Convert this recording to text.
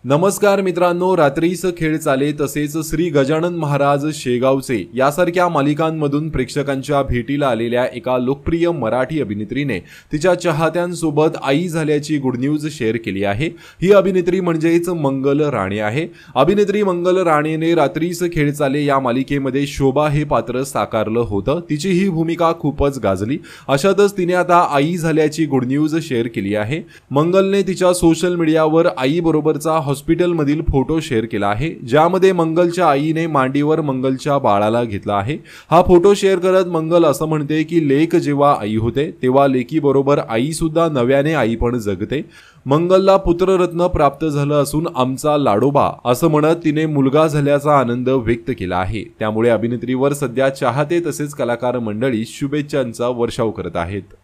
नमस्कार मित्रांनो, रात्रीस खेळ चाले तसेच श्री गजानन महाराज शेगावचे यासारख्या मालिकांमधून प्रेक्षकांच्या भेटीला आलेल्या एका लोकप्रिय मराठी अभिनेत्रीने तिच्या चाहत्यांसोबत आई झाल्याची गुड न्यूज शेअर केली आहे। ही अभिनेत्री म्हणजेच मंगल राणे आहे। अभिनेत्री मंगल राणेने रात्रीस खेळ चाले या मालिकेमध्ये शोभा हे पात्र साकारलं होतं। तिची ही भूमिका खूपच गाजली। अशातच तिने आता आई झाल्याची गुड न्यूज शेअर केली आहे। मंगलने तिच्या सोशल मीडियावर आईबरोबरचा हॉस्पिटलमधील फोटो शेअर केला आहे, ज्यामध्ये मंगलच्या आईने मांडीवर मंगलच्या बाळाला घेतला आहे। हा फोटो शेअर करत मंगल असं म्हणते की लेक जेव्हा आई होते तेव्हा लेकीबरोबर आई सुद्धा नव्याने आई पण जगते। मंगलला पुत्ररत्न प्राप्त झालं असून आमचा लाडोबा असं म्हणत तिने मुलगा झाल्याचा आनंद व्यक्त केला आहे। त्यामुळे अभिनेत्रीवर सध्या चाहते तसेच कलाकार मंडळी शुभेच्छांचा वर्षाव करत आहेत।